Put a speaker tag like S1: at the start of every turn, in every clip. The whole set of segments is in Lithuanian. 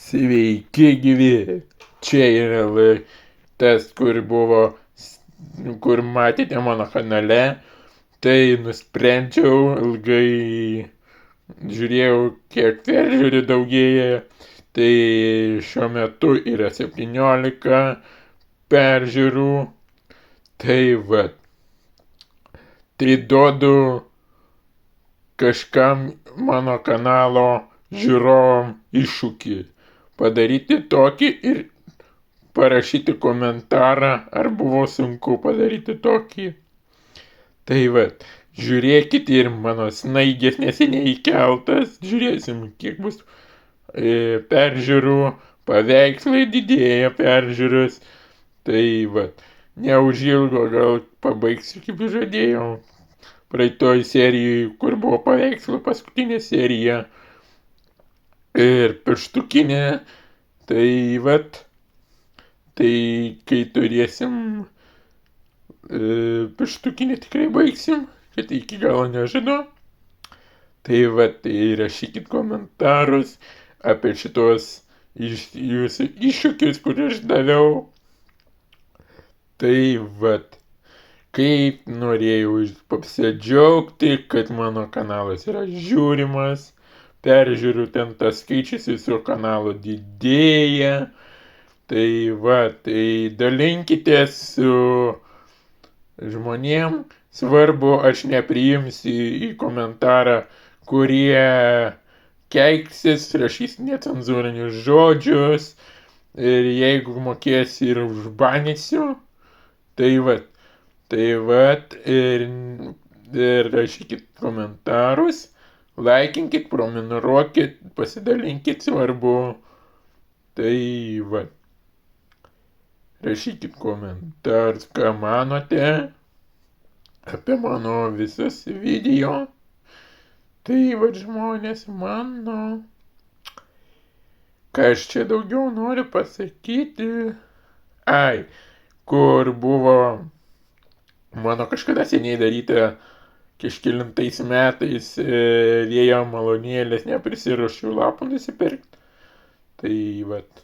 S1: Sveiki gyvi! Čia yra tas, kur matėte mano kanale. Tai nusprendžiau, ilgai žiūrėjau, kiek peržiūrų daugėja. Tai šiuo metu yra 17 peržiūrų. Tai va. Tai duodu kažkam mano kanalo žiūrovam iššūkį. Padaryti tokį ir parašyti komentarą, ar buvo sunku padaryti tokį. Tai va, žiūrėkit, ir mano snaigės neseniai įkeltas, žiūrėsim, kiek bus peržiūrų, paveikslai didėja peržiūros. Tai va, neužilgo gal pabaigsiu, kaip žadėjau, praeitoj serijai, kur buvo paveikslų, paskutinė serija. Ir pirštukinė, tai vat, tai kai turėsim pirštukinę tikrai baigsim, kad iki galo nežinau. Tai vat, tai rašykit komentarus apie šitos jūsų iššūkius, kur aš daviau. Tai vat, kaip norėjau pasidžiaugti, kad mano kanalas yra žiūrimas. Peržiūriu, ten tas skaičius viso kanalo didėja. Tai va, tai dalinkitės su žmonėm. Svarbu, aš nepriimsiu į komentarą, kurie keiksis, rašys necenzūrinius žodžius. Ir jeigu mokės, ir užbanysiu. Tai va, ir rašykit komentarus. Laikinkit, prenumeruokit, pasidalinkit, svarbu. Tai va. Rašykit komentarus, ką manote apie mano visus video. Tai va, žmonės mano. Ką aš čia daugiau noriu pasakyti. Ai, kur buvo mano kažkada seniai daryta kažkelintais metais vėjo malūnėlės, neprisiruošiu lapų nusipirkti. Tai vat,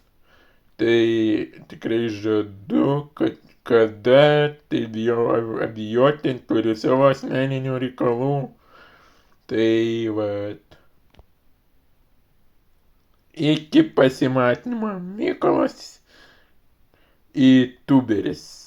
S1: tai tikrai žadu, kad kada, tai bijau abijoti, turiu savo asmeninių reikalų. Tai vat, iki pasimatymo, Mykolas YouTuberis.